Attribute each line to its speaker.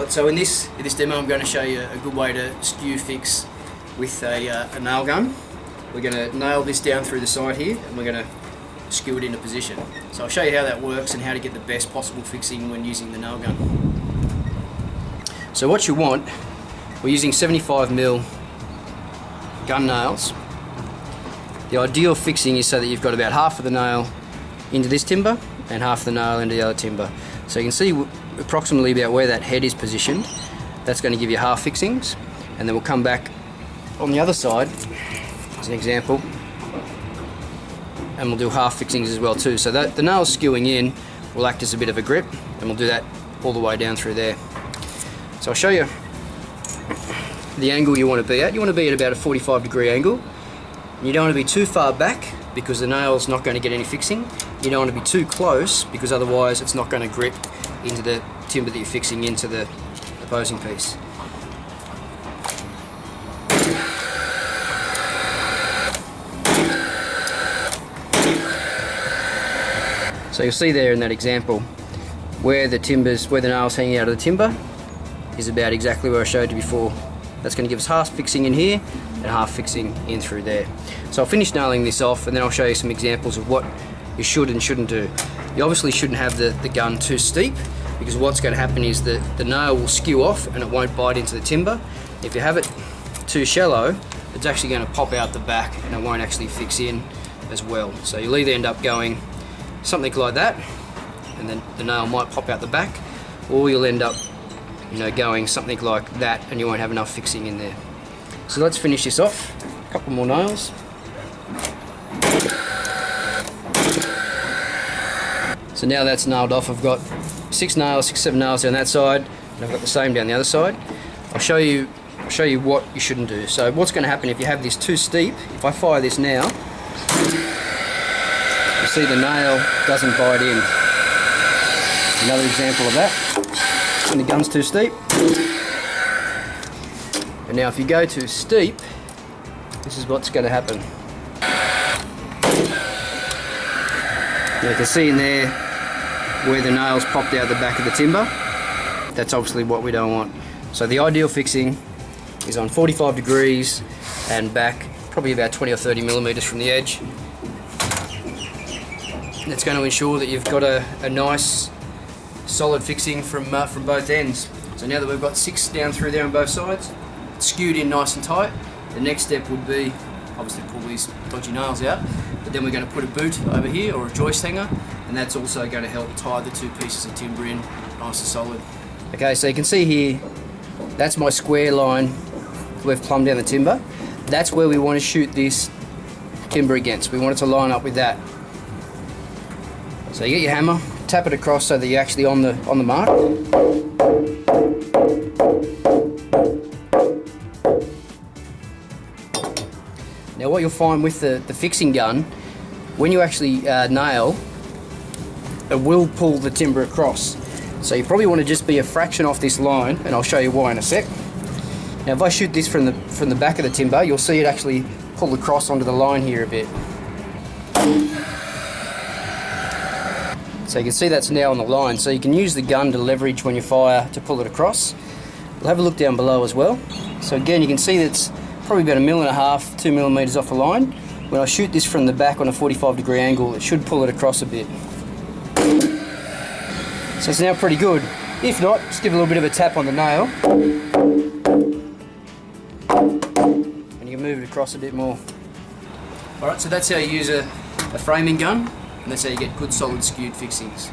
Speaker 1: Alright, so in this demo I'm going to show you a good way to skew fix with a nail gun. We're going to nail this down through the side here and we're going to skew it into position. So I'll show you how that works and how to get the best possible fixing when using the nail gun. So what you want, we're using 75mm gun nails. The ideal fixing is so that you've got about half of the nail into this timber and half the nail into the other timber. So you can see approximately about where that head is positioned. That's going to give you half fixings, and then we'll come back on the other side as an example and we'll do half fixings as well too. So that the nail skewing in will act as a bit of a grip, and we'll do that all the way down through there. So I'll show you the angle you want to be at. You want to be at about a 45-degree angle. You don't want to be too far back because the nail's not going to get any fixing. You don't want to be too close because otherwise it's not going to grip into the timber that you're fixing into the opposing piece. So you'll see there in that example where the nail's hanging out of the timber is about exactly where I showed you before. That's going to give us half fixing in here and half fixing in through there. So I'll finish nailing this off and then I'll show you some examples of what you should and shouldn't do. You obviously shouldn't have the gun too steep, because what's going to happen is the nail will skew off and it won't bite into the timber. If you have it too shallow, it's actually going to pop out the back and it won't actually fix in as well. So you'll either end up going something like that and then the nail might pop out the back, or you'll end up going something like that and you won't have enough fixing in there. So let's finish this off. A couple more nails. So now that's nailed off, I've got 7 nails down that side, and I've got the same down the other side. I'll show you what you shouldn't do. So what's going to happen if you have this too steep, if I fire this now, you see the nail doesn't bite in. Another example of that, when the gun's too steep. And now if you go too steep, this is what's going to happen. Now you can see in there where the nails popped out the back of the timber. That's obviously what we don't want. So the ideal fixing is on 45 degrees and back probably about 20 or 30 millimeters from the edge. That's going to ensure that you've got a nice solid fixing from both ends. So now that we've got 6 down through there on both sides, it's skewed in nice and tight, the next step would be obviously pull these dodgy nails out, but then we're going to put a boot over here or a joist hanger, and that's also going to help tie the two pieces of timber in nice and solid. Okay, so you can see here, that's my square line we've plumbed down the timber. That's where we want to shoot this timber against. We want it to line up with that. So you get your hammer, tap it across so that you're actually on the mark. Now what you'll find with the fixing gun, when you actually nail, it will pull the timber across. So you probably want to just be a fraction off this line, and I'll show you why in a sec. Now if I shoot this from the back of the timber, you'll see it actually pull across onto the line here a bit. So you can see that's now on the line, so you can use the gun to leverage when you fire to pull it across. We'll have a look down below as well. So again, you can see that's probably about 1.5mm, 2 millimeters off the line. When I shoot this from the back on a 45-degree angle, it should pull it across a bit. So it's now pretty good. If not, just give a little bit of a tap on the nail and you can move it across a bit more. Alright, so that's how you use a framing gun, and that's how you get good solid skewed fixings.